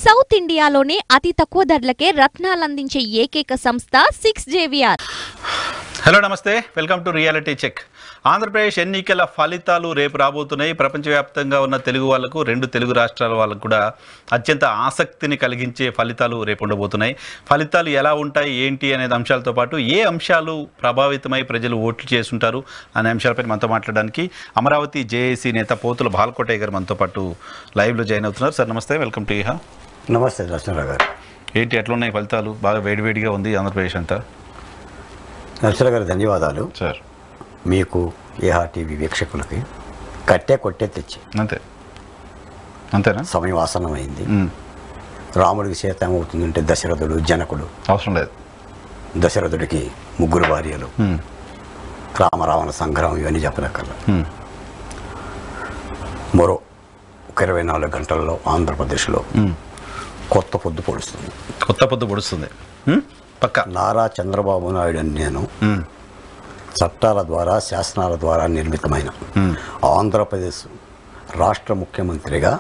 South ఇండియాలోనే అతి తక్కువ ధరలకే రత్నాలందించే ఏకైక సంస్థ 6JVR. హలో నమస్తే, welcome to reality check. Andhra Pradesh ఎన్నికల ఫలితాలు రేపు రాబోతున్నాయి. ప్రపంచవ్యాప్తంగా ఉన్న తెలుగు వాళ్లకు, రెండు తెలుగు రాష్ట్రాల వాళ్ళకు కూడా అత్యంత ఆసక్తిని కలిగించే ఫలితాలు రేపు ఉండబోతున్నాయి. ఫలితాలు ఎలా ఉంటాయి, ఏంటి అనేది అంశాలతో పాటు ఏ అంశాలు ప్రభావితమై ప్రజలు ఓట్లు చేసుంటారు అనే అంశాలపై మనతో మాట్లాడడానికి అమరావతి జేఏసీ నేత పోతుల బాలకోటయ్య గారు మనతో పాటు లైవ్లో జాయిన్ అవుతున్నారు. సార్ నమస్తే, వెల్కమ్ టు ఇహా. నమస్తే నరసింహరావు గారు. ఏంటి ఎట్లున్నాయి ఫలితాలు? బాగా వేడివేడిగా ఉంది ఆంధ్రప్రదేశ్ అంతా. నరసింహరావు గారు ధన్యవాదాలు. సార్ మీకు ఏహా టీవీ వీక్షకులకి కొట్టే తెచ్చి అంతేనా? సమయం ఆసన్నమైంది. రాముడికి సీత ఏమవుతుందంటే దశరథుడు జనకుడు అవసరం లేదు. దశరథుడికి ముగ్గురు భార్యలు, రామరావణ సంగ్రహం ఇవన్నీ చెప్పనక్కర్లా. మరో 24 గంటల్లో ఆంధ్రప్రదేశ్లో కొత్త పొద్దు పొడుస్తుంది. పక్క నారా చంద్రబాబు నాయుడు అని నేను చట్టాల ద్వారా, శాసనాల ద్వారా నిర్మితమైన ఆంధ్రప్రదేశ్ రాష్ట్ర ముఖ్యమంత్రిగా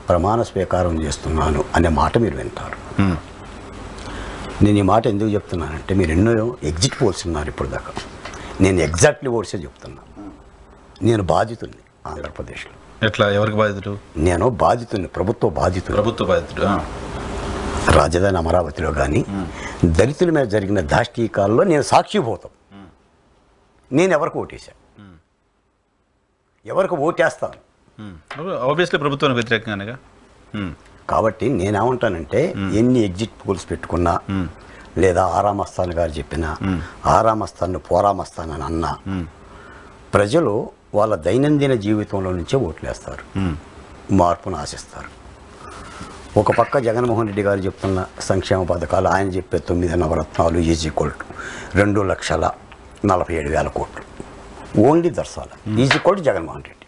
ప్రమాణ స్వీకారం చేస్తున్నాను అనే మాట మీరు వింటారు. నేను ఈ మాట ఎందుకు చెప్తున్నానంటే, మీరు ఎన్నో ఎగ్జిట్ పోల్స్ ఉన్నారు ఇప్పుడు దాకా. నేను ఎగ్జాక్ట్లీ ఓట్సే చెప్తున్నా. నేను బాధితుడిని ఆంధ్రప్రదేశ్లో. ఎట్లా? ఎవరికి బాధితుడు? నేను బాధితుడిని, ప్రభుత్వ బాధితుడు. రాజధాని అమరావతిలో కానీ దళితుల మీద జరిగిన దాష్టీకాల్లో నేను సాక్షిభూతం. నేను ఎవరికి ఓటేశాను, ఎవరికి ఓటేస్తాను? ఆబ్వియస్లీ ప్రభుత్వానికి వ్యతిరేకంగానేగా. కాబట్టి నేనేమంటానంటే, ఎన్ని ఎగ్జిట్ పోల్స్ పెట్టుకున్నా, లేదా ఆరామస్థాన్ గారు చెప్పినా, ఆరామస్థాన్ పోరామస్థాన్ అని అన్నా, ప్రజలు వాళ్ళ దైనందిన జీవితంలో నుంచే ఓట్లేస్తారు, మార్పును ఆశిస్తారు. ఒక పక్క జగన్మోహన్ రెడ్డి గారు చెప్తున్న సంక్షేమ పథకాలు, ఆయన చెప్పే 9 నవరత్నాలు =2,47,000 కోట్లు. ఓన్లీ దర్శాల జగన్మోహన్ రెడ్డి.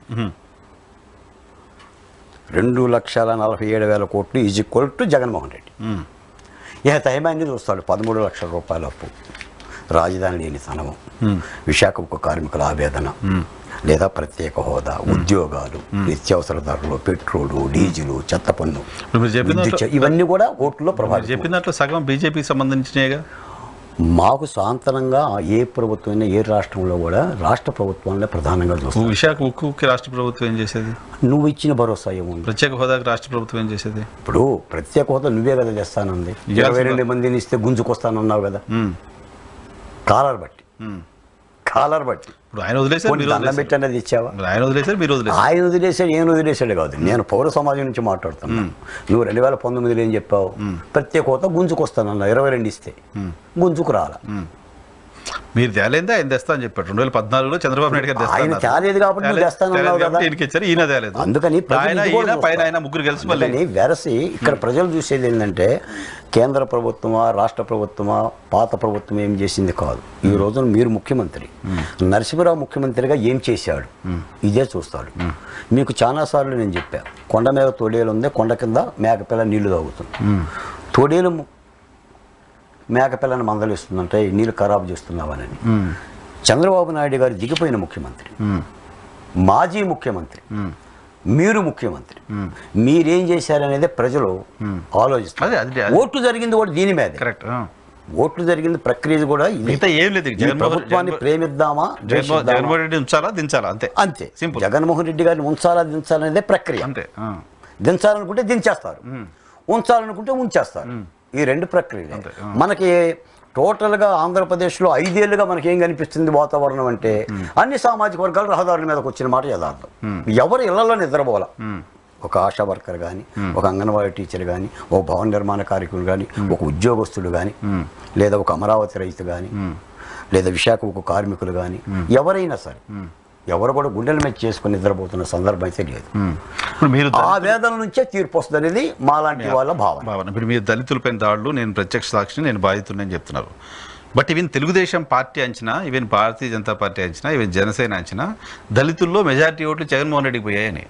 2,47,000 కోట్లు జగన్మోహన్ రెడ్డి. ఇక తైమాన్ని చూస్తాడు. 13 లక్షల రూపాయల అప్పు, రాజధాని లేని తనము, విశాఖ ఉక్కు కార్మికుల ఆవేదన, లేదా ప్రత్యేక హోదా, ఉద్యోగాలు, నిత్యావసర ధరలు, పెట్రోలు, డీజిల్, చెత్త పన్ను, ఇవన్నీ కూడా ఓట్లలో ప్రభావం. చెప్పినట్లు సగం బీజేపీకి సంబంధించినగా. మాకు సాంతనంగా ఏ ప్రభుత్వం, ఏ రాష్ట్రంలో కూడా రాష్ట్ర ప్రభుత్వంలో ప్రధానంగా చూస్తాం. విశాఖ ఉక్కుకి రాష్ట్ర ప్రభుత్వం ఏం చేసేది? నువ్వు ఇచ్చిన భరోసా ఏముంది? ప్రత్యేక హోదాకి రాష్ట్ర ప్రభుత్వం ఏం చేసేది? ఇప్పుడు ప్రత్యేక హోదా నువ్వే కదా చేస్తానంది. 22 మందిని ఇస్తే గుంజుకొస్తానన్నావు కదా. కాలర్ బట్టి ఇప్పుడు ఆయన వదిలేసారు, పెట్టనేది ఇచ్చావా? ఆయన వదిలేసారు, మీరు వదిలేసారు. ఆయన వదిలేసాడు, నేను వదిలేసాడు కాదు. నేను పౌర సమాజం నుంచి మాట్లాడుతున్నాను. నువ్వు 2019 ఏం చెప్పావు? ప్రత్యేక హోదా గుంజుకొస్తానన్నా, 22 ఇస్తే గుంజుకు రాలా. మీరు తేలేదా? ఆయన తెస్తా అని చెప్పాడు 2014లో చంద్రబాబు నాయుడు గారు. ఆయన తేలేదు కాబట్టి నువ్వు తెస్తానన్నావు కదా. ఈయన తేలేదు, అందుకని ముగ్గురు కలిసి వెరసి ఇక్కడ ప్రజలు చూసేది ఏంటంటే, కేంద్ర ప్రభుత్వమా, రాష్ట్ర ప్రభుత్వమా, పాత ప్రభుత్వం ఏం చేసింది కాదు. ఈ రోజున మీరు ముఖ్యమంత్రి, నరసింహరావు ముఖ్యమంత్రిగా ఏం చేశాడు ఇదే చూస్తాడు. మీకు చాలాసార్లు నేను చెప్పాను, కొండ మీద తోడేలు ఉంది, కొండ కింద మేకపిల్ల నీళ్లు తాగుతుంది. తోడేలు మేకపిల్లని మందలిస్తుందంటే నీళ్ళు ఖరాబు చేస్తున్నావని. చంద్రబాబు నాయుడు గారు దిగిపోయిన ముఖ్యమంత్రి, మాజీ ముఖ్యమంత్రి, మీరు ముఖ్యమంత్రి, మీరేం చేశారనేది ప్రజలు ఆలోచిస్తారు. ఓట్లు జరిగింది కూడా దీని మీద. ఓట్లు జరిగింది ప్రక్రియ కూడా ప్రభుత్వాన్ని ప్రేమిద్దామా, అంతే. జగన్మోహన్ రెడ్డి గారిని ఉంచాలా దించాలనేదే ప్రక్రియ. దించాలనుకుంటే దించేస్తారు, ఉంచాలనుకుంటే ఉంచేస్తారు. ఈ రెండు ప్రక్రియలు. మనకి టోటల్గా ఆంధ్రప్రదేశ్లో 5 ఏళ్ళుగా మనకి ఏం కనిపిస్తుంది వాతావరణం అంటే, అన్ని సామాజిక వర్గాలు రహదారుల మీదకి వచ్చిన మాట యథార్థం. ఎవరు ఇళ్లలో నిద్రపోవాల. ఒక ఆశా వర్కర్ కానీ, ఒక అంగన్వాడీ టీచర్ కానీ, ఒక భవన నిర్మాణ కార్మికులు కానీ, ఒక ఉద్యోగస్తులు కానీ, లేదా ఒక అమరావతి రైతు కానీ, లేదా విశాఖ ఉక్కు కార్మికులు కానీ, ఎవరైనా సరే ఎవరు కూడా గుండెల మీద చేసుకుని నిద్రపోతున్న సందర్భం అయితే లేదు. మీరు ఆ వేదన నుంచే తీర్పు వస్తుంది అనేది మాలాంటి వాళ్ళ భావన. ఇప్పుడు మీరు దళితులపైన దాడులు, నేను ప్రత్యక్ష సాక్షిని, నేను బాధితులని చెప్తున్నారు. బట్ ఈవెన్ తెలుగుదేశం పార్టీ అంచనా, ఈవెన్ భారతీయ జనతా పార్టీ అంచనా, ఈవెన్ జనసేన అంచనా, దళితుల్లో మెజారిటీ ఓట్లు జగన్మోహన్ రెడ్డికి పోయాయని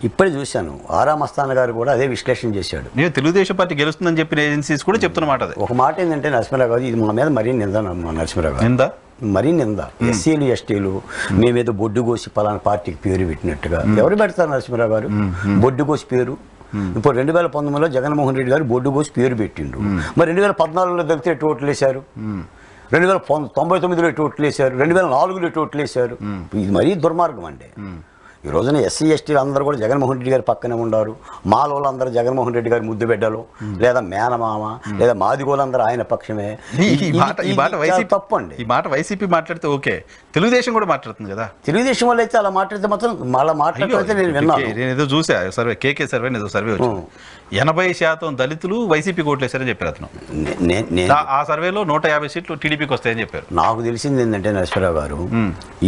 ఇప్పుడే చూశాను. ఆరామస్థాన్ గారు కూడా అదే విశ్లేషణ చేశాడు. నేను తెలుగుదేశం పార్టీ గెలుస్తుందని చెప్పిన ఏజెన్సీస్ కూడా చెప్తున్నమాట. ఒక మాట ఏంటంటే, నరసింహరావు గారు, ఇది మా మీద మరీ నింద. నరసింహరావు గారు మరీ నింద. ఎస్సీలు ఎస్టీలు మేమేదో బొడ్డు కోసి పలానా పార్టీకి పేరు పెట్టినట్టుగా ఎవరు పెడతారు? నరసింహరావు గారు బొడ్డు కోసి పేరు ఇప్పుడు 2019లో జగన్మోహన్ రెడ్డి గారు బొడ్డు పోసి పేరు పెట్టిండు. మరి 2014లో దళితులు ఎటు ఓట్లు వేశారు, 2099లో ఎటు ఓట్లు వేశారు, 2004లో ఎటు ఓట్లు వేశారు. ఇది మరీ దుర్మార్గం అండి. ఈ రోజున ఎస్సీ ఎస్టీలు అందరూ కూడా జగన్మోహన్ రెడ్డి గారి పక్కనే ఉన్నారు. మాలోళ్ళు అందరూ జగన్మోహన్ రెడ్డి గారి ముద్దు బిడ్డలు, లేదా మేనమామ, లేదా మాదిగోళ్ళందరూ ఆయన పక్షమే. తప్పు అండి. ఈ మాట వైసీపీ మాట్లాడితే ఓకే, తెలుగుదేశం కూడా మాట్లాడుతుంది కదా. తెలుగుదేశం వాళ్ళు అయితే అలా మాట్లాడితే మాత్రం మళ్ళీ మాట్లాడితే నేను విన్నాను. నేను ఏదో చూసా సర్వే, కేకే సర్వే ఏదో సర్వే వచ్చింది, 80% దళితులు వైసీపీ ఓట్లేశారని చెప్పారు అతను. ఆ సర్వేలో 150 సీట్లు టీడీపీకి వస్తాయని చెప్పారు. నాకు తెలిసింది ఏంటంటే నరసింహరావు గారు,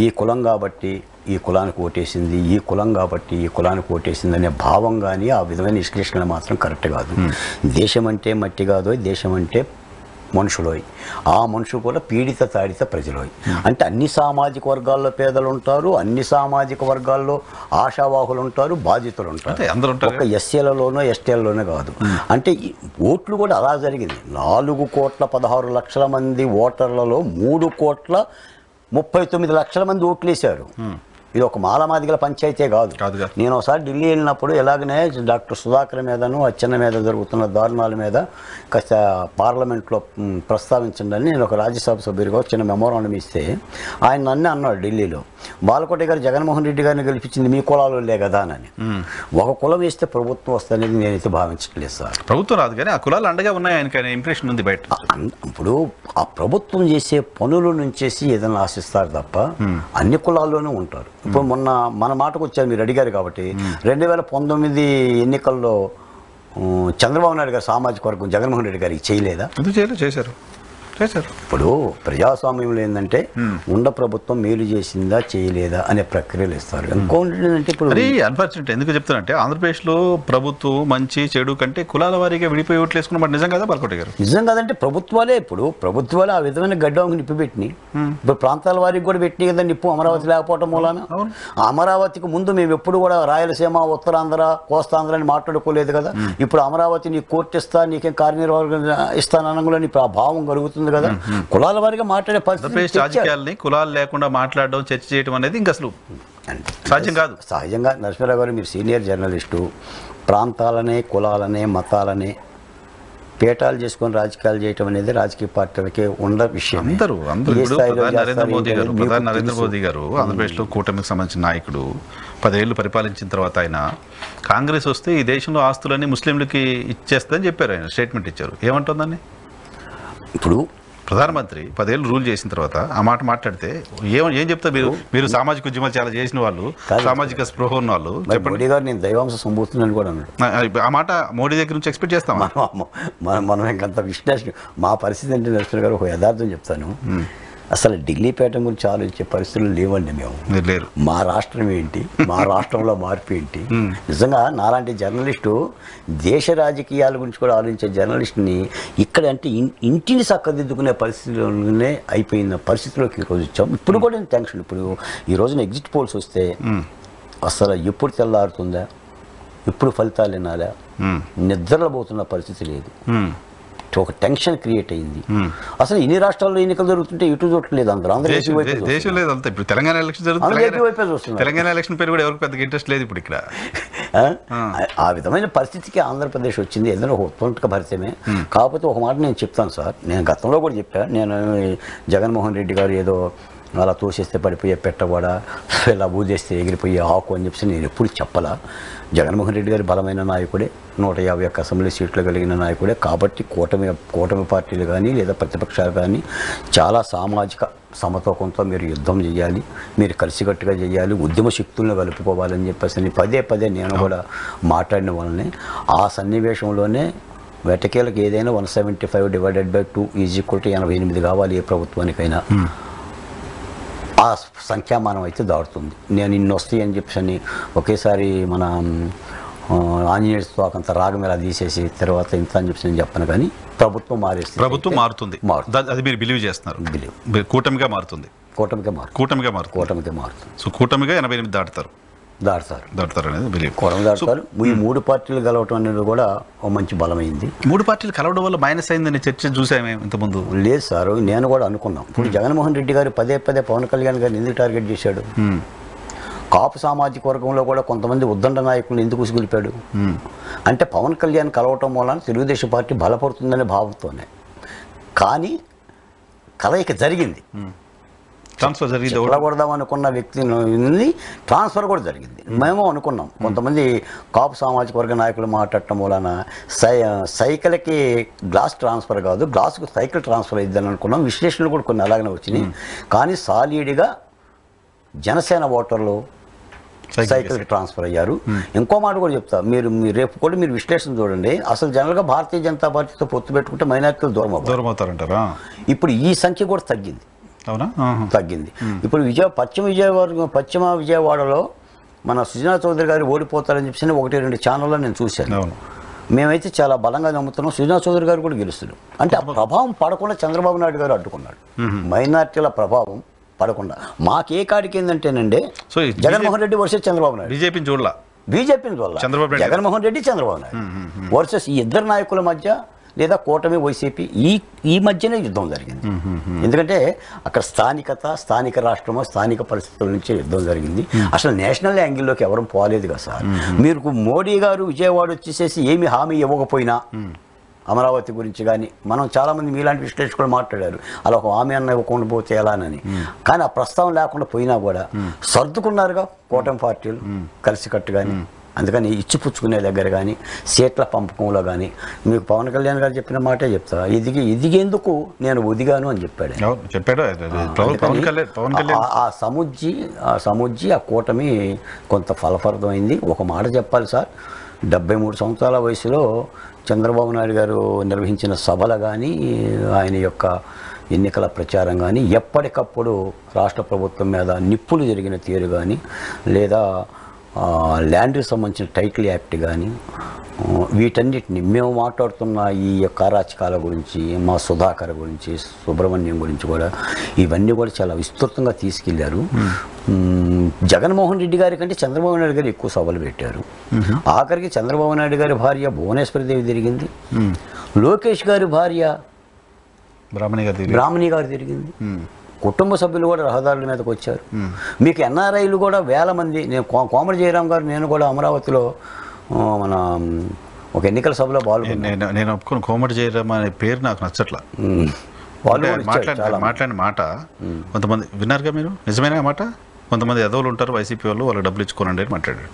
ఈ కులం కాబట్టి ఈ కులానికి ఓటేసింది, ఈ కులం కాబట్టి ఈ కులానికి ఓటేసింది అనే భావం కానీ ఆ విధమైన విశ్లేషణ మాత్రం కరెక్ట్ కాదు. దేశం అంటే మట్టి కాదు, దేశం అంటే మనుషులోయ్, ఆ మనుషులు కూడా పీడిత తాడిత ప్రజలోయ్. అంటే అన్ని సామాజిక వర్గాల్లో పేదలు ఉంటారు, అన్ని సామాజిక వర్గాల్లో ఆశావాహులు ఉంటారు, బాధితులు ఉంటారు. ఒక ఎస్సీలలోనో ఎస్టీలలోనే కాదు. అంటే ఓట్లు కూడా అలా జరిగింది. 4,16,00,000 మంది ఓటర్లలో 3,39,00,000 మంది ఓట్లు వేశారు. ఇది ఒక మాలమాదిగల పంచాయతీ కాదు. నేను ఒకసారి ఢిల్లీ వెళ్ళినప్పుడు ఇలాగనే డాక్టర్ సుధాకర్ మీదను అచ్చెన్న మీద జరుగుతున్న దారుణాల మీద కాస్త పార్లమెంట్లో ప్రస్తావించండి అని నేను ఒక రాజ్యసభ సభ్యుడిగా చిన్న మెమోరాండం ఇస్తే ఆయన నన్నే అన్నాడు ఢిల్లీలో, బాలకోట గారు జగన్మోహన్ రెడ్డి గారిని గెలిపించింది మీ కులాలే కదా అని. ఒక కులం వేస్తే ప్రభుత్వం వస్తుందనేది నేనైతే భావించట్లేదు సార్. ప్రభుత్వం రాదు కానీ ఆ కులాలు అండగా ఉన్నాయి ఆయనకి ఇంప్రెషన్ ఉంది బయట. ఇప్పుడు ఆ ప్రభుత్వం చేసే పనుల నుంచేసి ఏదైనా ఆశిస్తారు తప్ప అన్ని కులాల్లోనూ ఉంటారు. ఇప్పుడు మొన్న మన మాటకు వచ్చారు, మీరు అడిగారు కాబట్టి 2019 ఎన్నికల్లో చంద్రబాబు నాయుడు గారు సామాజిక వర్గం జగన్మోహన్ రెడ్డి గారికి చేయలేదా? చేశారు. ఇప్పుడు ప్రజాస్వామ్యంలో ఏంటంటే ఉండ ప్రభుత్వం మేలు చేసిందా చేయలేదా అనే ప్రక్రియలు ఇస్తారు. ఇంకోటి అంటే ఇప్పుడు అన్ఫార్చునేట్ ఎందుకు చెప్తానంటే ఆంధ్రప్రదేశ్లో ప్రభుత్వం మంచి చెడు కంటే కులాల వారీగా విడిపోయి ఓట్లు వేసుకున్నమాట నిజం కదా బాలకోట గారు? నిజం కాదంటే ప్రభుత్వాలే ఆ విధమైన గడ్డంకి నిప్పు పెట్టినాయి. ఇప్పుడు ప్రాంతాల వారికి కూడా పెట్టినాయి కదా నిప్పు, అమరావతి లేకపోవటం మూలాన. అమరావతికి ముందు మేము ఎప్పుడు కూడా రాయలసీమ, ఉత్తరాంధ్ర, కోస్తాంధ్ర అని మాట్లాడుకోలేదు కదా. ఇప్పుడు అమరావతి నీ కోర్టు ఇస్తా, నీకేం కార్యనిర్వాహకం ఇస్తాననగా ఆ భావం కలుగుతుంది కదా. కులాల వారిగా మాట్లాడే పరిస్థితి, రాజకీయాలని కులాలు లేకుండా మాట్లాడడం, చర్చ చేయడం అనేది ఇంకా అసలు సాధ్యం కాదు. సహజంగా నరసింహరావు గారు మీరు సీనియర్ జర్నలిస్టు, ప్రాంతాలనే కులాలనే మతాలనే పీఠాలు చేసుకొని రాజకీయాలు చేయటం అనేది రాజకీయ పార్టీలకి ఉన్న విషయం. ప్రధాని నరేంద్ర మోదీ గారు ఆంధ్రప్రదేశ్లో కూటమికి సంబంధించిన నాయకుడు 10 ఏళ్ళు పరిపాలించిన తర్వాత ఆయన కాంగ్రెస్ వస్తే ఈ దేశంలో ఆస్తులన్నీ ముస్లింలకి ఇచ్చేస్తుందని చెప్పారు. ఆయన స్టేట్మెంట్ ఇచ్చారు. ఏమంటుందని? ఇప్పుడు ప్రధానమంత్రి 10 ఏళ్ళు రూల్ చేసిన తర్వాత ఆ మాట మాట్లాడితే ఏం చెప్తారు? మీరు సామాజిక ఉద్యమాలు చాలా చేసిన వాళ్ళు, సామాజిక స్పృహ ఉన్న వాళ్ళు చెప్పండి. మోడీ గారు నేను దైవాంశ సంభూతున్నాను కూడా అన్నాడు. ఆ మాట మోడీ దగ్గర నుంచి ఎక్స్పెక్ట్ చేస్తాం మనం ఇంకంత విశ్లేషణ. మా పరిస్థితి అంటే నరసింహ గారు ఒక యథార్థం చెప్తాను, అసలు ఢిల్లీ పేట గురించి ఆలోచించే పరిస్థితులు లేవండి మేము. లేరు. మా రాష్ట్రం ఏంటి, మా రాష్ట్రంలో మార్పు ఏంటి? నిజంగా నాలాంటి జర్నలిస్టు దేశ రాజకీయాల గురించి కూడా ఆలోచించే జర్నలిస్ట్ని ఇక్కడ అంటే ఇంటిని చక్కదిద్దుకునే పరిస్థితిలోనే అయిపోయిన పరిస్థితిలోకి ఈరోజు వచ్చాం. ఇప్పుడు కూడా టెన్షన్. ఇప్పుడు ఈ రోజున ఎగ్జిట్ పోల్స్ వస్తే అసలు ఎప్పుడు తెల్లారుతుందా, ఎప్పుడు ఫలితాలు వినాలా, నిద్రలో పోతున్న పరిస్థితి లేదు. ఒక టెన్షన్ క్రియేట్ అయింది. అసలు ఇన్ని రాష్ట్రాల్లో ఎన్నికలు జరుగుతుంటే ఇటు చూడలేదు అందరూ. దేశం లేదు అంతా. ఇప్పుడు తెలంగాణ ఎలక్షన్ జరుగుతుంది. తెలంగాణ ఎలక్షన్ పేరు కూడా ఎవరికి పెద్దగా ఇంట్రెస్ట్ లేదు ఇప్పుడు ఇక్కడ. ఆ విధమైన పరిస్థితికి ఆంధ్రప్రదేశ్ వచ్చింది. ఏదైనా ఒక ఉత్కంఠ భరితమే. కాకపోతే ఒక మాట నేను చెప్తాను సార్, నేను గతంలో కూడా చెప్పాను, నేను జగన్మోహన్ రెడ్డి గారు ఏదో అలా తోసేస్తే పడిపోయే పెట్టబడ, ఇలా ఊదేస్తే ఎగిరిపోయే ఆకు అని చెప్పి నేను ఎప్పుడు చెప్పలా. జగన్మోహన్ రెడ్డి గారి బలమైన నాయకుడే, 151 అసెంబ్లీ సీట్లు కలిగిన నాయకుడే. కాబట్టి కూటమి పార్టీలు కానీ లేదా ప్రతిపక్షాలు కానీ చాలా సామాజిక సమతూకంతో మీరు యుద్ధం చేయాలి, మీరు కలిసికట్టుగా చేయాలి, ఉద్యమ శక్తులను కలుపుకోవాలని చెప్పేసి పదే నేను కూడా మాట్లాడిన వల్లనే ఆ సన్నివేశంలోనే వెటకేలకు ఏదైనా 175/2 = 88 కావాలి ఏ ప్రభుత్వానికైనా. ఆ సంఖ్యామానం అయితే దాడుతుంది. నేను ఇన్ని వస్తాయి అని చెప్పని ఒకేసారి మన ఆంజనేయుడితో అంత రాగం ఇలా తీసేసి తర్వాత ఇంత అని చెప్పి నేను చెప్పను. కానీ ప్రభుత్వం మారుతుంది. అది మీరు బిలీవ్ చేస్తున్నారు? కూటమిగా మారుతుంది. సో కూటమిగా 88 దాటుతారు అనేది బిలీవ్. దాటుతారు. ఈ 3 పార్టీలు కలవటం అనేది కూడా ఒక మంచి బలమైంది. 3 పార్టీలు కలవడం వల్ల మైనస్ అయిందని చర్చ చూసామే ఇంతకుముందు. లేదు సార్, నేను కూడా అనుకున్నాం. ఇప్పుడు జగన్మోహన్ రెడ్డి గారు పదే పవన్ కళ్యాణ్ గారిని ఎందుకు టార్గెట్ చేశాడు? కాపు సామాజిక వర్గంలో కూడా కొంతమంది ఉద్దండ నాయకులను ఎందుకు ఉసిగొలిపాడు అంటే పవన్ కళ్యాణ్ కలవటం వలన తెలుగుదేశం పార్టీ బలపడుతుందనే భావంతోనే. కానీ కలయిక జరిగింది, ట్రాన్స్ఫర్ జరిగింది, వెళ్ళకూడదాం అనుకున్న వ్యక్తిని ట్రాన్స్ఫర్ కూడా జరిగింది. మేము అనుకున్నాం కొంతమంది కాపు సామాజిక వర్గ నాయకులు మాట్లాడటం వలన సైకిల్కి గ్లాస్ ట్రాన్స్ఫర్ కాదు, గ్లాసుకు సైకిల్ ట్రాన్స్ఫర్ అయ్యిద్దని అనుకున్నాం. విశ్లేషణలు కూడా కొన్ని అలాగనే వచ్చినాయి. కానీ సాలిడ్గా జనసేన ఓటర్లు సైకిల్కి ట్రాన్స్ఫర్ అయ్యారు. ఇంకో మాట కూడా చెప్తా, మీరు రేపు కూడా మీరు విశ్లేషణ చూడండి. అసలు జనరల్గా భారతీయ జనతా పార్టీతో పొత్తు పెట్టుకుంటే మైనారిటీలు దూరం అవుతారంటారా? ఇప్పుడు ఈ సంఖ్య కూడా తగ్గింది, అవునా? తగ్గింది. ఇప్పుడు పశ్చిమ విజయవాడలో మన సుజనా చౌదరి గారు ఓడిపోతారని చెప్పి 1-2 ఛానల్లో నేను చూశాను. మేమైతే చాలా బలంగా నమ్ముతున్నాం సుజనా చౌదరి గారు కూడా గెలుస్తారు. అంటే ఆ ప్రభావం పడకుండా చంద్రబాబు నాయుడు గారు అడ్డుకున్నాడు, మైనార్టీల ప్రభావం పడకుండా. మాకే కాడికి ఏంటంటేనండి, జగన్మోహన్ రెడ్డి వర్సెస్ చంద్రబాబు నాయుడు, బీజేపీని చూడాల, జగన్మోహన్ రెడ్డి చంద్రబాబు నాయుడు వర్సెస్ ఈ ఇద్దరు నాయకుల మధ్య లేదా కూటమి వైసీపీ ఈ మధ్యనే యుద్ధం జరిగింది. ఎందుకంటే అక్కడ స్థానిక రాష్ట్రమో స్థానిక పరిస్థితుల నుంచి యుద్ధం జరిగింది. అసలు నేషనల్ యాంగిల్లోకి ఎవరు పోలేదు కదా సార్. మీరు మోడీ గారు విజయవాడ వచ్చేసేసి ఏమి హామీ ఇవ్వకపోయినా అమరావతి గురించి కానీ మనం చాలామంది మీలాంటి విశ్లేషకులు మాట్లాడారు, అలా ఒక హామీ అన్న ఇవ్వకుండా పోతే ఎలానని. కానీ ఆ ప్రస్తావన లేకుండా పోయినా కూడా సర్దుకున్నారుగా కూటమి పార్టీలు కలిసికట్టు. కానీ అందుకని ఇచ్చిపుచ్చుకునే దగ్గర కానీ సీట్ల పంపకంలో కానీ మీకు పవన్ కళ్యాణ్ గారు చెప్పిన మాటే చెప్తా, ఎదిగేందుకు నేను ఒదిగాను అని చెప్పాడు. ఆ సముజ్జి ఆ కూటమి కొంత ఫలప్రదమైంది. ఒక మాట చెప్పాలి సార్, 73 సంవత్సరాల వయసులో చంద్రబాబు నాయుడు గారు నిర్వహించిన సభలు కానీ ఆయన యొక్క ఎన్నికల ప్రచారం కానీ ఎప్పటికప్పుడు రాష్ట్ర ప్రభుత్వం మీద నిప్పులు జరిగిన తీరు కానీ లేదా ల్యాండ్కి సంబంధించిన టైటిల్ యాక్ట్ కానీ వీటన్నిటిని మేము మాట్లాడుతున్న ఈ యొక్క అరాచకాల గురించి, మా సుధాకర్ గురించి, సుబ్రహ్మణ్యం గురించి కూడా ఇవన్నీ కూడా చాలా విస్తృతంగా తీసుకెళ్లారు. జగన్మోహన్ రెడ్డి గారి కంటే చంద్రబాబు నాయుడు గారు ఎక్కువ సభలు పెట్టారు. ఆఖరికి చంద్రబాబు నాయుడు గారి భార్య భువనేశ్వరిదేవి తిరిగింది, లోకేష్ గారి భార్య బ్రాహ్మణి గారు తిరిగింది, కుటుంబ సభ్యులు కూడా రహదారుల మీదకి వచ్చారు. మీకు ఎన్ఆర్ఐలు కూడా వేల మంది, నేను కోమటి జయరాం గారు నేను కూడా అమరావతిలో మన ఒక ఎన్నికల సభలో పాల్గొన్నాను. నేను ఒప్పుకుని కోమటి జయరాం అనే పేరు నాకు నచ్చట్లా. మాట్లాడిన మాట కొంతమంది విన్నారుగా మీరు, నిజమైన మాట. కొంతమంది ఎదవులు ఉంటారు వైసీపీ వాళ్ళు డబ్బులు ఇచ్చుకోనండి అని మాట్లాడాడు.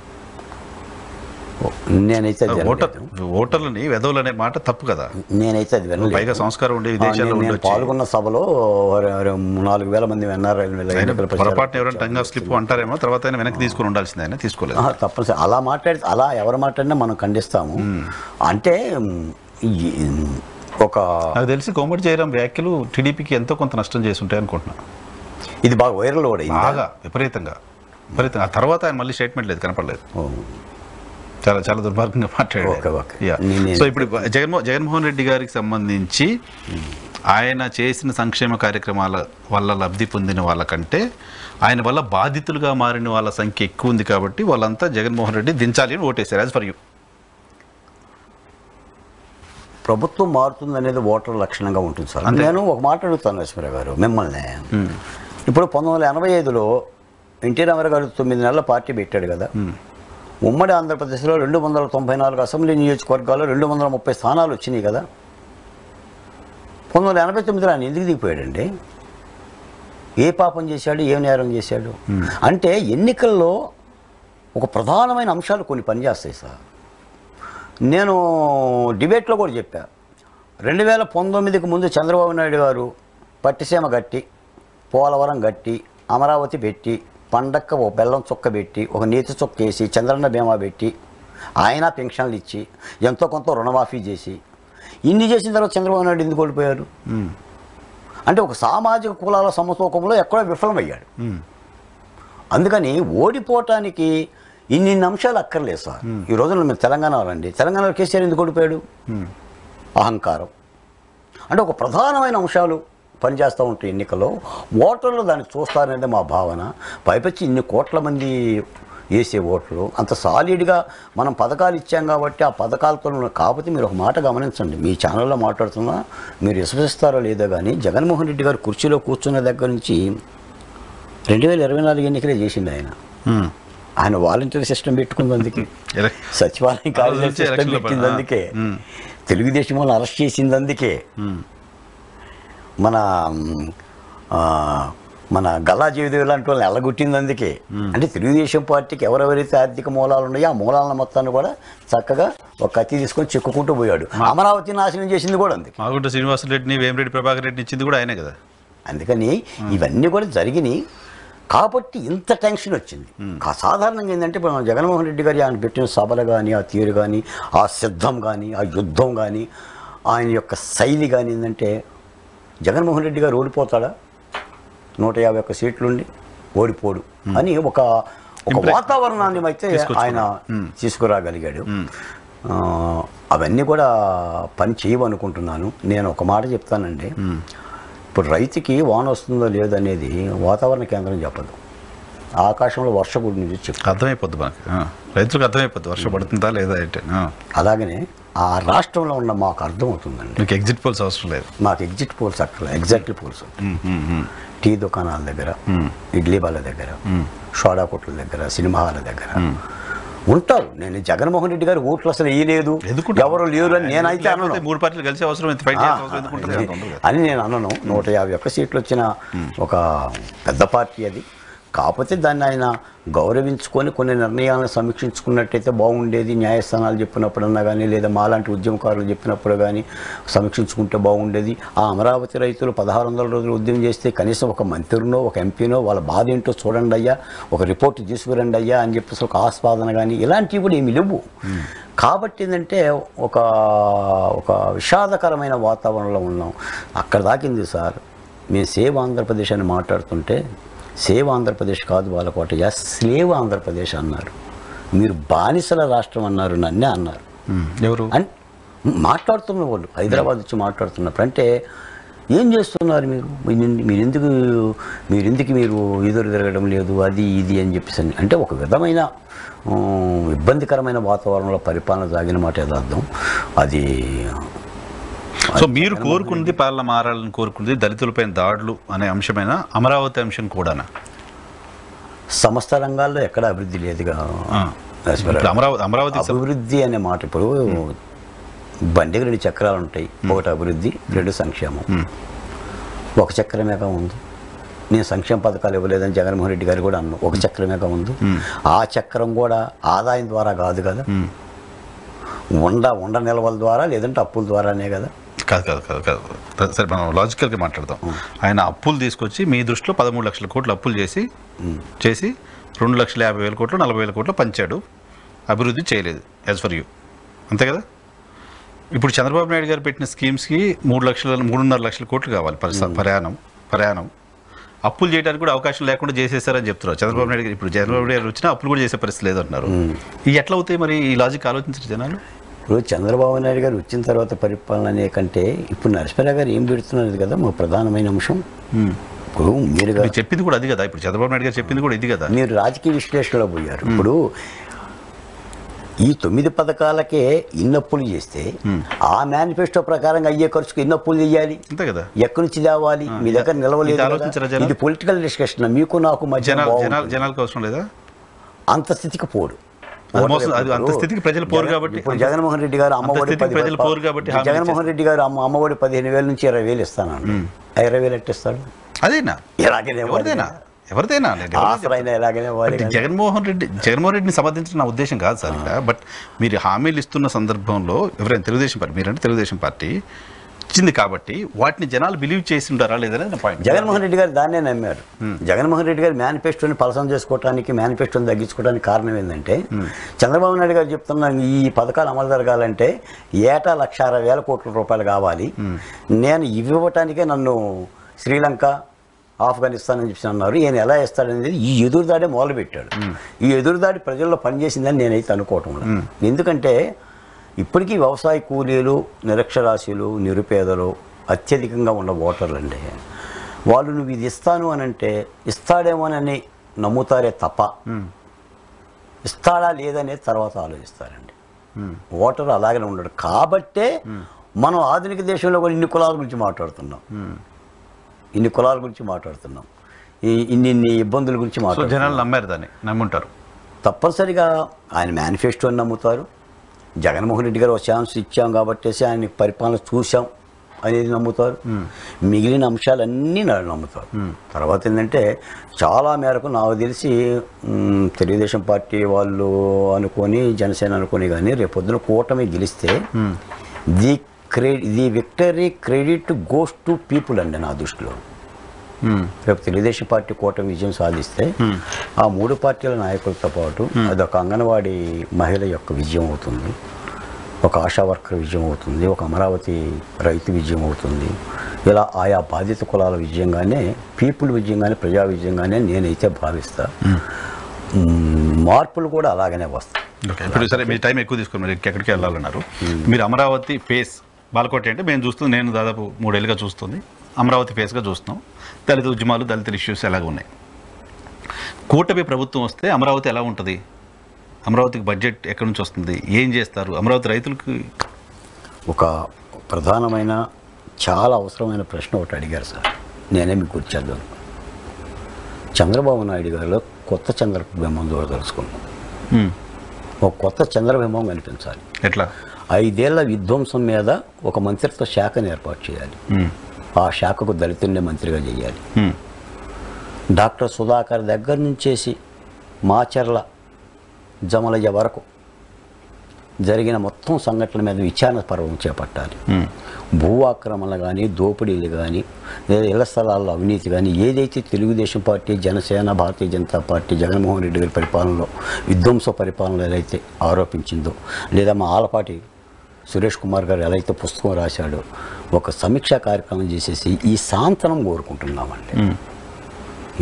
నేనైతే ఓటర్లని వెధవులు అనే మాట తప్పు కదా. నేనైతే అది వినలేదు. పైగా సంస్కారం ఉండే విదేశాల్లో పాల్గొన్న సభలో 4,000 మంది పొరపాటున ఎవరైనా టంగా స్లిప్ అంటారేమో, తర్వాత వెనక్కి తీసుకుని ఉండాల్సిందే, ఆయన తీసుకోలేదు. తప్పనిసరి అలా మాట్లాడితే, అలా ఎవరు మాట్లాడినా మనం ఖండిస్తాము. అంటే నాకు తెలిసి కోమటి జయరాం వ్యాఖ్యలు టీడీపీకి ఎంతో కొంత నష్టం చేసి ఉంటాయి అనుకుంటున్నా. ఇది బాగా వైరల్ కూడా బాగా విపరీతంగా. ఆ తర్వాత ఆయన మళ్ళీ స్టేట్మెంట్ లేదు, కనపడలేదు. చాలా దుర్మార్గంగా మాట్లాడారు. సో ఇప్పుడు జగన్మోహన్ రెడ్డి గారికి సంబంధించి ఆయన చేసిన సంక్షేమ కార్యక్రమాల వల్ల లబ్ధి పొందిన వాళ్ళకంటే ఆయన వల్ల బాధితులుగా మారిన వాళ్ళ సంఖ్య ఎక్కువ ఉంది. కాబట్టి వాళ్ళంతా జగన్మోహన్ రెడ్డి దించాలి అని ఓటేశారు. యాజ్ ఫర్ యూ, ప్రభుత్వం మారుతుంది అనేది ఓటర్ లక్షణంగా ఉంటుంది సార్. నేను ఒక మాట అడుగుతాను నరసింహరావు గారు మిమ్మల్ని. ఇప్పుడు 1985లో ఎన్టీ రామారావు గారు 9 నెలల పార్టీ పెట్టాడు కదా. ఉమ్మడి ఆంధ్రప్రదేశ్లో 294 అసెంబ్లీ నియోజకవర్గాల్లో 230 స్థానాలు వచ్చినాయి కదా. 1989లో ఆయన ఎందుకు దిగిపోయాడండి? ఏ పాపం చేశాడు, ఏ నేరం చేశాడు? అంటే ఎన్నికల్లో ఒక ప్రధానమైన అంశాలు కొన్ని పనిచేస్తాయి సార్. నేను డిబేట్లో కూడా చెప్పా, 2019కి ముందు చంద్రబాబు నాయుడు గారు పట్టిసీమ గట్టి, పోలవరం గట్టి, అమరావతి పెట్టి, పండక్క ఒక బెల్లం చుక్క పెట్టి, ఒక నీతి చుక్క వేసి, చంద్రన్న బీమా పెట్టి, ఆయన పెన్షన్లు ఇచ్చి, ఎంతో కొంత రుణమాఫీ చేసి, ఇన్ని చేసిన తర్వాత చంద్రబాబు నాయుడు ఎందుకు ఓడిపోయారు? అంటే ఒక సామాజిక కులాల సమతూకంలో ఎక్కడో విఫలమయ్యాడు. అందుకని ఓడిపోవటానికి ఇన్ని అంశాలు అక్కర్లేదు సార్. ఈ రోజున మీరు తెలంగాణలో రండి, తెలంగాణలో కేసీఆర్ ఎందుకు ఓడిపోయాడు? అహంకారం. అంటే ఒక ప్రధానమైన అంశాలు పనిచేస్తూ ఉంటాయి ఎన్నికల్లో. ఓటర్లు దాన్ని చూస్తారనేది మా భావన. పైపచ్చి ఇన్ని కోట్ల మంది వేసే ఓట్లు అంత సాలిడ్గా మనం పథకాలు ఇచ్చాం కాబట్టి ఆ పథకాలతో కాకపోతే మీరు ఒక మాట గమనించండి, మీ ఛానల్లో మాట్లాడుతున్నా మీరు విశ్వసిస్తారో లేదో కానీ జగన్మోహన్ రెడ్డి గారు కుర్చీలో కూర్చున్న దగ్గర నుంచి 2024 ఎన్నికలే చేసిండు ఆయన. ఆయన వాలంటీర్ సిస్టమ్ పెట్టుకుంది అందుకే, సచివాలయం కార్యాలయం సిస్టమ్ పెట్టింది అందుకే, తెలుగుదేశం వాళ్ళని అరెస్ట్ చేసింది అందుకే, మన గల్లా జయదేవి లాంటి వాళ్ళని ఎల్లగొట్టింది అందుకే. అంటే తెలుగుదేశం పార్టీకి ఎవరెవరైతే ఆర్థిక మూలాలు ఉన్నాయో ఆ మూలాలను మొత్తాన్ని కూడా చక్కగా ఒక కత్తి తీసుకొని చెక్కుకుంటూ పోయాడు. అమరావతి నాశనం చేసింది కూడా అందుకే. మాగుంట శ్రీనివాసరెడ్డిని, వేమిరెడ్డి ప్రభాకర్ రెడ్డిని ఇచ్చింది కూడా ఆయనే కదా. అందుకని ఇవన్నీ కూడా జరిగినాయి కాబట్టి ఇంత టెన్షన్ వచ్చింది. సాధారణంగా ఏంటంటే ఇప్పుడు మన జగన్మోహన్ రెడ్డి గారి ఆయన పెట్టిన సభలు కానీ, ఆ తీరు కానీ, ఆ సిద్ధం కానీ, ఆ యుద్ధం కానీ, ఆయన యొక్క శైలి కానీ ఏంటంటే జగన్మోహన్ రెడ్డి గారు ఓడిపోతాడా, 151 సీట్లుండి ఓడిపోడు అని ఒక వాతావరణాన్ని అయితే ఆయన తీసుకురాగలిగాడు. అవన్నీ కూడా పని చేయవనుకుంటున్నాను. నేను ఒక మాట చెప్తానండి, ఇప్పుడు రైతుకి వాన వస్తుందో లేదో అనేది వాతావరణ కేంద్రం చెప్పదు, ఆకాశంలో వర్షం గురించి చెప్పు, అర్థమైపోద్ది మనకి, రైతులకు అర్థమైపోద్ది వర్షం పడుతుందా లేదా అంటే. అలాగనే ఆ రాష్ట్రంలో ఉన్న మాకు అర్థమవుతుందండి. మీకు ఎగ్జిట్ పోల్స్ అవసరం లేదు, మాకు ఎగ్జిట్ పోల్స్ అక్కడ ఎగ్జాక్ట్ పోల్స్ టీ దుకాణాల దగ్గర, ఇడ్లీ బాల దగ్గర, సోడా కొట్ల దగ్గర, సినిమా హాల దగ్గర ఉంటారు. నేను జగన్మోహన్ రెడ్డి గారు ఓట్లు అసలు వేయలేదు, ఎవరు లేరు అని నేనైతే అన్నాను. 3 పార్టీలు కలిసి అవసరం అని నేను అన్నాను. 151 సీట్లు వచ్చిన ఒక పెద్ద పార్టీ అది. కాకపోతే దాన్ని ఆయన గౌరవించుకొని కొన్ని నిర్ణయాలను సమీక్షించుకున్నట్టయితే బాగుండేది. న్యాయస్థానాలు చెప్పినప్పుడన్నా కానీ, లేదా మాలాంటి ఉద్యమకారులు చెప్పినప్పుడు కానీ సమీక్షించుకుంటే బాగుండేది. ఆ అమరావతి రైతులు 1600 రోజులు ఉద్యమం చేస్తే కనీసం ఒక మంత్రినో ఒక ఎంపీనో వాళ్ళ బాధ ఏంటో చూడండి అయ్యా, ఒక రిపోర్ట్ తీసుకురండి అయ్యా అని చెప్పేసి ఒక ఆస్వాదన కానీ ఇలాంటివి కూడా ఏమి లేవు. కాబట్టి ఏంటంటే ఒక విషాదకరమైన వాతావరణంలో ఉన్నాం. అక్కడ దాకింది సార్. మేము సేవ్ ఆంధ్రప్రదేశ్ అని మాట్లాడుతుంటే సేవ్ ఆంధ్రప్రదేశ్ కాదు వాళ్ళకోట, స్లేవ్ ఆంధ్రప్రదేశ్ అన్నారు. మీరు బానిసల రాష్ట్రం అన్నారు, నన్నే అన్నారు. ఎవరు అని మాట్లాడుతున్న వాళ్ళు హైదరాబాద్ వచ్చి మాట్లాడుతున్నప్పుడు. అంటే ఏం చేస్తున్నారు మీరు ఎందుకు ఎదురు తిరగడం లేదు, అది ఇది అని చెప్పేసి. అంటే ఒక విధమైన ఇబ్బందికరమైన వాతావరణంలో పరిపాలన సాగిన మాట యథార్థం. అది సో మీరు కోరుకున్నది, పాలన మారాలని కోరుకున్నది దళితులపైన దాడులు అనే అంశమైన అమరావతి అంశం కూడానా? సమస్త రంగాల్లో ఎక్కడ అభివృద్ధి లేదుగా. అమరావతి అభివృద్ధి అనే మాట, ఇప్పుడు బండికి 2 చక్రాలు ఉంటాయి, ఒకటి అభివృద్ధి, 2 సంక్షేమం. ఒక చక్రమేగా ఉంది. నేను సంక్షేమ పథకాలు ఇవ్వలేదని జగన్మోహన్ రెడ్డి గారు కూడా అన్నాను. ఒక చక్రమేగా ఉంది. ఆ చక్రం కూడా ఆదాయం ద్వారా కాదు కదా, ఉండ నిల్వల ద్వారా లేదంటే అప్పుల ద్వారానే కదా. కాదు సరే, మనం లాజికల్గా మాట్లాడదాం. ఆయన అప్పులు తీసుకొచ్చి మీ దృష్టిలో 13 లక్షల కోట్లు అప్పులు చేసి 2,50,000 కోట్లు 40,000 కోట్లు పంచాడు, అభివృద్ధి చేయలేదు యాజ్ ఫర్ యూ, అంతే కదా. ఇప్పుడు చంద్రబాబు నాయుడు గారు పెట్టిన స్కీమ్స్కి 3,5 లక్షల కోట్లు కావాలి ప్రయాణం. అప్పులు చేయడానికి కూడా అవకాశం లేకుండా చేసేసారని చెప్తున్నారు చంద్రబాబు నాయుడు గారు. ఇప్పుడు చంద్రబాబు నాయుడు గారు వచ్చినా అప్పులు కూడా చేసే పరిస్థితి లేదంటున్నారు. ఇవి ఎట్లా అవుతాయి మరి? ఈ లాజిక్ ఆలోచించారు జనాలు. ఇప్పుడు చంద్రబాబు నాయుడు గారు వచ్చిన తర్వాత పరిపాలన అనే కంటే ఇప్పుడు నరసింహరావు గారు ఏం పెడుతున్నది కదా మా ప్రధానమైన అంశం. ఇప్పుడు మీరు చెప్పింది కూడా అది కదా. ఇప్పుడు చంద్రబాబు నాయుడు గారు చెప్పింది కూడా ఇది కదా. మీరు రాజకీయ విశ్లేషణలో పోయారు. ఇప్పుడు ఈ 9 పథకాలకే ఇన్నప్పులు చేస్తే ఆ మేనిఫెస్టో ప్రకారంగా అయ్యే ఖర్చుకు ఇన్నప్పులు చేయాలి, అంతే కదా. ఎక్కడి నుంచి తేవాలి? మీ దగ్గర నిలవలేదు. ఇది పొలిటికల్ డిస్కషన్. మీకు నాకు మధ్య జనాలకు అవసరం లేదా? అంత స్థితికి పోడు. అంత స్థితికి ప్రజలు పోరు కాబట్టి. ఇప్పుడు జగన్మోహన్ రెడ్డి గారు అమ్మఒడి ప్రజలు పోరు కాబట్టి జగన్మోహన్ రెడ్డి గారు అమ్మఒడి 15,000 నుంచి 20,000 ఇస్తాను. 20,000 ఎట్టిస్తాడు? అదేనా? ఎవరిదైనా జగన్మోహన్ రెడ్డిని సమర్థించిన నా ఉద్దేశం కాదు సార్. బట్ మీరు హామీలు ఇస్తున్న సందర్భంలో ఎవరైనా తెలుగుదేశం పార్టీ, మీరంటే తెలుగుదేశం పార్టీ ఇచ్చింది కాబట్టి వాటిని జనాలు బిలీవ్ చేసి ఉంటారా లేదనేది పాయింట్. జగన్మోహన్ రెడ్డి గారు దాన్నే నమ్మారు. జగన్మోహన్ రెడ్డి గారు మేనిఫెస్టోని పలసం చేసుకోవడానికి, మేనిఫెస్టోని తగ్గించుకోవడానికి కారణం ఏంటంటే చంద్రబాబు నాయుడు గారు చెప్తున్న ఈ పథకాలు అమలు జరగాలంటే ఏటా 1,60,000 కోట్ల రూపాయలు కావాలి. నేను ఇవ్వటానికే నన్ను శ్రీలంక, ఆఫ్ఘనిస్తాన్ అని చెప్పి అన్నారు. ఈయన ఎలా ఇస్తాడనేది ఈ ఎదురుదాడే మొదలుపెట్టాడు. ఈ ఎదురుదాడి ప్రజల్లో పనిచేసిందని నేనైతే అనుకోవటం లేదు. ఎందుకంటే ఇప్పటికీ వ్యవసాయ కూలీలు, నిరక్షరాస్యులు, నిరుపేదలు అత్యధికంగా ఉన్న ఓటర్లు అండి. వాళ్ళు నువ్వు ఇది ఇస్తాను అని అంటే ఇస్తాడేమోనని నమ్ముతారే తప్ప ఇస్తాడా లేదనేది తర్వాత ఆలోచిస్తారండి. ఓటరు అలాగనే ఉండడు. కాబట్టే మనం ఆధునిక దేశంలో కూడా ఇన్ని కులాల గురించి మాట్లాడుతున్నాం, ఇన్ని ఇబ్బందుల గురించి జనాలు నమ్మారు, దాన్ని నమ్ముంటారు. తప్పనిసరిగా ఆయన మేనిఫెస్టోని నమ్ముతారు. జగన్మోహన్ రెడ్డి గారు ఒక ఛాన్స్ ఇచ్చాం కాబట్టి ఆయన పరిపాలన చూసాం అనేది నమ్ముతారు. మిగిలిన అంశాలన్నీ నమ్ముతారు. తర్వాత ఏంటంటే చాలా మేరకు నాకు తెలిసి తెలుగుదేశం పార్టీ వాళ్ళు అనుకొని జనసేన అనుకొని కానీ రేపొద్దున కూటమి గెలిస్తే the victory credit goes to people అండి నా దృష్టిలో. రేపు తెలుగుదేశం పార్టీ కూటమి విజయం సాధిస్తే ఆ 3 పార్టీల నాయకులతో పాటు అదొక అంగన్వాడీ మహిళ యొక్క విజయం అవుతుంది, ఒక ఆశా వర్కర్ విజయం అవుతుంది, ఒక అమరావతి రైతు విజయం అవుతుంది. ఇలా ఆయా బాధిత కులాల విజయంగానే, పీపుల్ విజయంగానే, ప్రజా విజయంగానే నేనైతే భావిస్తా. మార్పులు కూడా అలాగనే వస్తాయి. ఇప్పుడు సరే మీ టైం ఎక్కువ తీసుకుని మీరు ఎక్కడికి వెళ్ళాలన్నారు. మీరు అమరావతి ఫేస్ బాలకోట అంటే మేము చూస్తుంది, నేను దాదాపు 3 ఏళ్ళుగా చూస్తుంది అమరావతి ఫేస్గా చూస్తున్నాం. దళిత ఉద్యమాలు, దళిత ఇష్యూస్ ఎలాగ ఉన్నాయి. కూటమి ప్రభుత్వం వస్తే అమరావతి ఎలా ఉంటుంది? అమరావతికి బడ్జెట్ ఎక్కడి నుంచి వస్తుంది? ఏం చేస్తారు? అమరావతి రైతులకి ఒక ప్రధానమైన చాలా అవసరమైన ప్రశ్న ఒకటి అడిగారు సార్. నేనే మీకు గుర్చేద్దాను. చంద్రబాబు నాయుడు గారిలో కొత్త చంద్రబింబం దూరదలుచుకున్నాం. ఒక కొత్త చంద్రబింబం కనిపించాలి. ఎట్లా? 5 ఏళ్ల విధ్వంసం మీద ఒక మంత్రిత్వ శాఖను ఏర్పాటు చేయాలి. ఆ శాఖకు దళితుల్ని మంత్రిగా చేయాలి. డాక్టర్ సుధాకర్ దగ్గర నుంచేసి మాచర్ల జమలయ్య వరకు జరిగిన మొత్తం సంఘటనల మీద విచారణ పర్వం చేపట్టాలి. భూ ఆక్రమణలు కానీ, దోపిడీలు కానీ, లేదా ఇళ్ల స్థలాల్లో అవినీతి కానీ, ఏదైతే తెలుగుదేశం పార్టీ, జనసేన, భారతీయ జనతా పార్టీ జగన్మోహన్ రెడ్డి గారి పరిపాలనలో విధ్వంస పరిపాలనలో ఏదైతే ఆరోపించిందో, లేదా మా ఆలపాటి సురేష్ కుమార్ గారు ఎలా అయితే పుస్తకం రాశాడో, ఒక సమీక్షా కార్యక్రమం చేసేసి ఈ సాంతనం కోరుకుంటున్నామండి.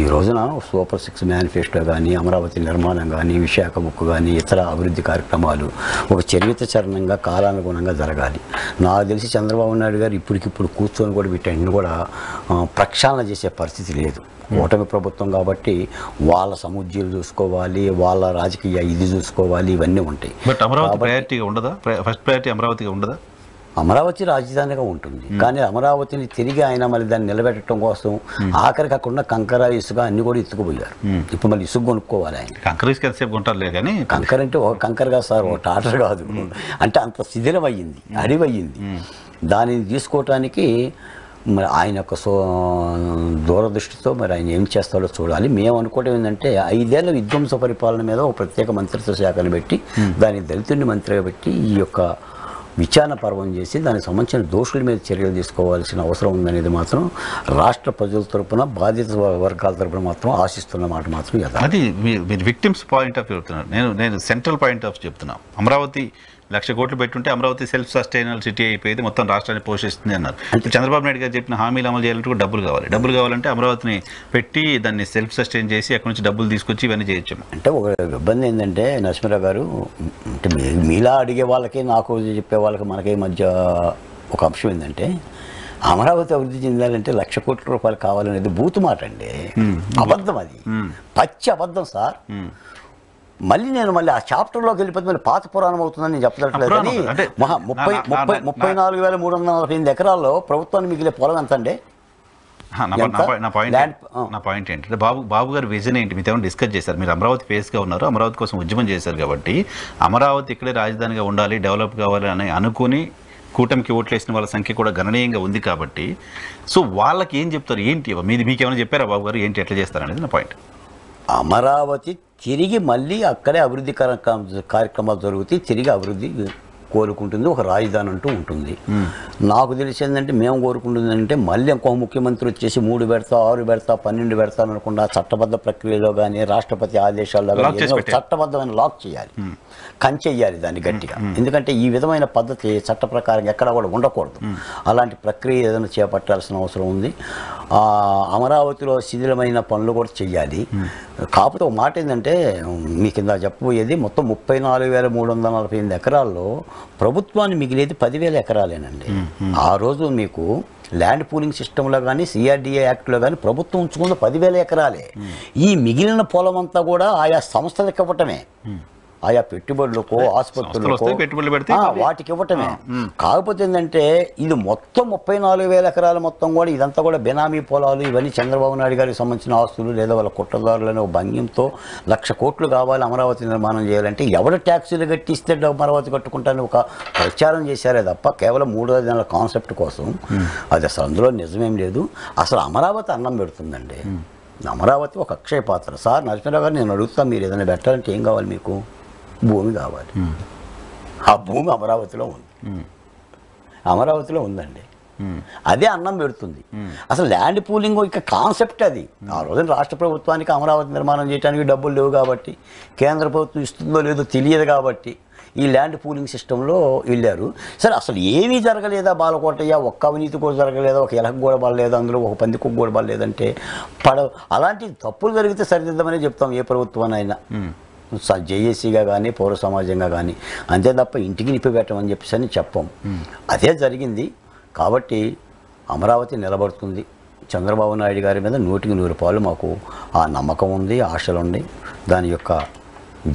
ఈ రోజున సూపర్ 6 మేనిఫెస్టో కానీ, అమరావతి నిర్మాణం కానీ, విశాఖ ముక్కు కానీ, ఇతర అభివృద్ధి కార్యక్రమాలు ఒక చరిత్రచరణంగా కాలానుగుణంగా జరగాలి. నాకు తెలిసి చంద్రబాబు నాయుడు గారు ఇప్పటికిప్పుడు కూర్చొని కూడా వీటన్ని కూడా ప్రక్షాళన చేసే పరిస్థితి లేదు. కూటమి ప్రభుత్వం కాబట్టి వాళ్ళ సముద్యాలు చూసుకోవాలి, వాళ్ళ రాజకీయ ఇది చూసుకోవాలి, ఇవన్నీ ఉంటాయి. బట్ అమరావతి ప్రయారిటీగా ఉండదా? ఫస్ట్ ప్రయారిటీ అమరావతిగా ఉండదా? అమరావతి రాజధానిగా ఉంటుంది. కానీ అమరావతిని తిరిగి ఆయన మళ్ళీ దాన్ని నిలబెట్టడం కోసం ఆఖరికి అక్కడ కంకర, ఇసుక అన్ని కూడా ఎత్తుకుపోయారు. ఇప్పుడు మళ్ళీ ఇసుక కొనుక్కోవాలి ఆయన. కంకర ఇసుక ఎంతసేపు కొంటారులే కానీ కంకర అంటే ఒక కంకర కాదు సార్, ఒక టాటర్ కాదు. అంటే అంత శిథిలం అయ్యింది, అడివయ్యింది. దానిని తీసుకోవటానికి మరి ఆయన యొక్క దూరదృష్టితో మరి ఆయన ఏం చేస్తాడో చూడాలి. మేము అనుకోవడం ఏంటంటే 5 ఏళ్ల విధ్వంస పరిపాలన మీద ఒక ప్రత్యేక మంత్రిత్వ శాఖను పెట్టి దానికి దళితుడిని మంత్రిగా పెట్టి ఈ యొక్క విచారణ పర్వం చేసి దానికి సంబంధించిన దోషుల మీద చర్యలు తీసుకోవాల్సిన అవసరం ఉందనేది మాత్రం రాష్ట్ర ప్రజల తరపున, బాధిత వర్గాల తరపున మాత్రం ఆశిస్తున్న మాట మాత్రం అది మీరు విక్టిమ్స్ పాయింట్ ఆఫ్ చెప్తున్నారు. నేను సెంట్రల్ పాయింట్ ఆఫ్ చెప్తున్నాను. అమరావతి 1,00,000 కోట్లు పెట్టుంటే అమరావతి సెల్ఫ్ సస్టైనబుల్ సిటీ అయిపోయింది, మొత్తం రాష్ట్రాన్ని పోషిస్తుంది అన్నారు. చంద్రబాబు నాయుడు గారు చెప్పిన హామీలు అమలు చేయాలంటే కూడా డబ్బులు కావాలి. డబ్బులు కావాలంటే అమరావతిని పెట్టి దాన్ని సెల్ఫ్ సస్టైన్ చేసి అక్కడి నుంచి డబ్బులు తీసుకొచ్చి ఇవన్నీ చేయొచ్చు. అంటే ఒక ఇబ్బంది ఏంటంటే నరసింహరావు గారు, అంటే మీలా అడిగే వాళ్ళకి నాకు చెప్పే వాళ్ళకి మనకి మధ్య ఒక అంశం ఏంటంటే, అమరావతి అభివృద్ధి చెందాలంటే 1,00,000 కోట్ల రూపాయలు కావాలనేది బూతు మాట అండి. అబద్ధం, అది పచ్చి అబద్ధం సార్. మళ్ళీ నేను ఆ చాప్టర్లోకి వెళ్ళిపోతే మళ్ళీ పాత పురాణం అవుతుందని నేను చెప్పట్లేదు. కానీ 34,348 ఎకరాల్లో ప్రభుత్వాన్ని మిగిలే పొలం ఎంత అండి? నా పాయింట్ ఏంటంటే బాబు గారి విజన్ ఏంటి? మీతో డిస్కస్ చేశారు. మీరు అమరావతి ఫేస్గా ఉన్నారు, అమరావతి కోసం ఉద్యమం చేశారు కాబట్టి అమరావతి ఇక్కడే రాజధానిగా ఉండాలి, డెవలప్ కావాలి అని అనుకుని కూటమికి ఓట్లు వేసిన వాళ్ళ సంఖ్య కూడా గణనీయంగా ఉంది కాబట్టి, సో వాళ్ళకి ఏం చెప్తారు? ఏంటి మీకేమైనా చెప్పారా బాబు గారు? ఏంటి ఎట్లా చేస్తారనేది నా పాయింట్. అమరావతి తిరిగి మళ్ళీ అక్కడే అభివృద్ధి కార్యక్రమాలు జరుగుతాయి, తిరిగి అభివృద్ధి కోరుకుంటుంది, ఒక రాజధాని అంటూ ఉంటుంది. నాకు తెలిసిందంటే మేము కోరుకుంటుంది అంటే మళ్ళీ ఇంకొక ముఖ్యమంత్రి వచ్చేసి 3 పెడతా, 6 పెడతా, 12 పెడతాను అనకుండా చట్టబద్ధ ప్రక్రియలో కానీ, రాష్ట్రపతి ఆదేశాల్లో కానీ చట్టబద్ధమైన లాక్ చేయాలి, కంచెయ్యాలి దాన్ని గట్టిగా. ఎందుకంటే ఈ విధమైన పద్ధతి చట్ట ప్రకారం ఎక్కడా కూడా ఉండకూడదు. అలాంటి ప్రక్రియ ఏదైనా చేపట్టాల్సిన అవసరం ఉంది. అమరావతిలో శిథిలమైన పనులు కూడా చెయ్యాలి. కాకపోతే ఒక మాట ఏంటంటే, మీ కింద చెప్పబోయేది మొత్తం 34,348 ఎకరాల్లో ప్రభుత్వాన్ని మిగిలేది 10,000 ఎకరాలేనండి. ఆ రోజు మీకు ల్యాండ్ పూలింగ్ సిస్టంలో కానీ, సిఆర్డిఏ యాక్ట్లో కానీ ప్రభుత్వం ఉంచుకుంది 10,000 ఎకరాలే. ఈ మిగిలిన పొలం అంతా కూడా ఆయా సంస్థలకు ఇవ్వటమే. ఆయా పెట్టుబడులకో ఆసుపత్రులకో పెట్టుబడులు పెడితే వాటికి ఇవ్వటమే. కాకపోతే ఏంటంటే ఇది మొత్తం 34,000 ఎకరాలు మొత్తం కూడా ఇదంతా కూడా బెనామీ పొలాలు, ఇవన్నీ చంద్రబాబు నాయుడు గారికి సంబంధించిన ఆస్తులు, లేదా వాళ్ళ కుట్రదారులనే ఒక భంగ్యంతో 1,00,000 కోట్లు కావాలి అమరావతి నిర్మాణం చేయాలంటే ఎవరు ట్యాక్సీలు కట్టిస్తే అమరావతి కట్టుకుంటారని ఒక ప్రచారం చేశారే తప్ప కేవలం 3 నెలల కాన్సెప్ట్ కోసం. అది అసలు అందులో నిజమేం లేదు. అసలు అమరావతి అన్నం పెడుతుందండి. అమరావతి ఒక అక్షయ పాత్ర. సార్ నరసింహరావు గారు నేను అడుగుతాను, మీరు ఏదైనా పెట్టాలంటే ఏం కావాలి? మీకు భూమి కావాలి. ఆ భూమి అమరావతిలో ఉంది, అమరావతిలో ఉందండి. అదే అన్నం పెడుతుంది. అసలు ల్యాండ్ పూలింగ్ ఇక కాన్సెప్ట్ అది. ఆ రోజున రాష్ట్ర ప్రభుత్వానికి అమరావతి నిర్మాణం చేయడానికి డబ్బులు లేవు కాబట్టి, కేంద్ర ప్రభుత్వం ఇస్తుందో లేదో తెలియదు కాబట్టి ఈ ల్యాండ్ పూలింగ్ సిస్టంలో వెళ్ళారు. సరే అసలు ఏమీ జరగలేదా బాలకోటయ్య? ఒక్క అవినీతి కూడా జరగలేదా? ఒక ఎలక కూడా బాగలేదా? అందులో ఒక పందికొక్క కూడా బాగలేదంటే అలాంటి తప్పులు జరిగితే సరిదిద్దామని చెప్తాం ఏ ప్రభుత్వానైనా, జేఏసీగా కానీ పౌర సమాజంగా కానీ. అంతే తప్ప ఇంటికి నిప్పి పెట్టమని చెప్పేసి అని చెప్పం. అదే జరిగింది. కాబట్టి అమరావతి నిలబడుతుంది. చంద్రబాబు నాయుడు గారి మీద 100% మాకు ఆ నమ్మకం ఉంది, ఆశలు ఉన్నాయి. దాని యొక్క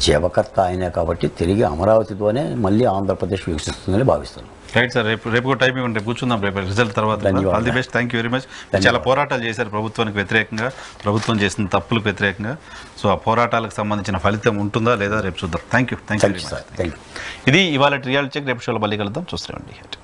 జీవకర్త అయినా కాబట్టి తిరిగి అమరావతితోనే మళ్ళీ ఆంధ్రప్రదేశ్ వికసిస్తుందని భావిస్తున్నాను. రైట్ సార్, రేపు టైం ఇవ్వండి, కూర్చుందాం రేపు రిజల్ట్ తర్వాత. All the best, thank you very much. చాలా పోరాటాలు చేశారు ప్రభుత్వానికి వ్యతిరేకంగా, ప్రభుత్వం చేసిన తప్పులకు వ్యతిరేకంగా. సో ఆ పోరాటాలకు సంబంధించిన ఫలితం ఉంటుందా లేదా రేపు చూద్దాం. Thank you very much. ఇది ఇవాళ రియాలిటీ చెక్. రేపు షోలో మళ్ళీ కలుద్దాం. చూస్తూనే ఉండండి.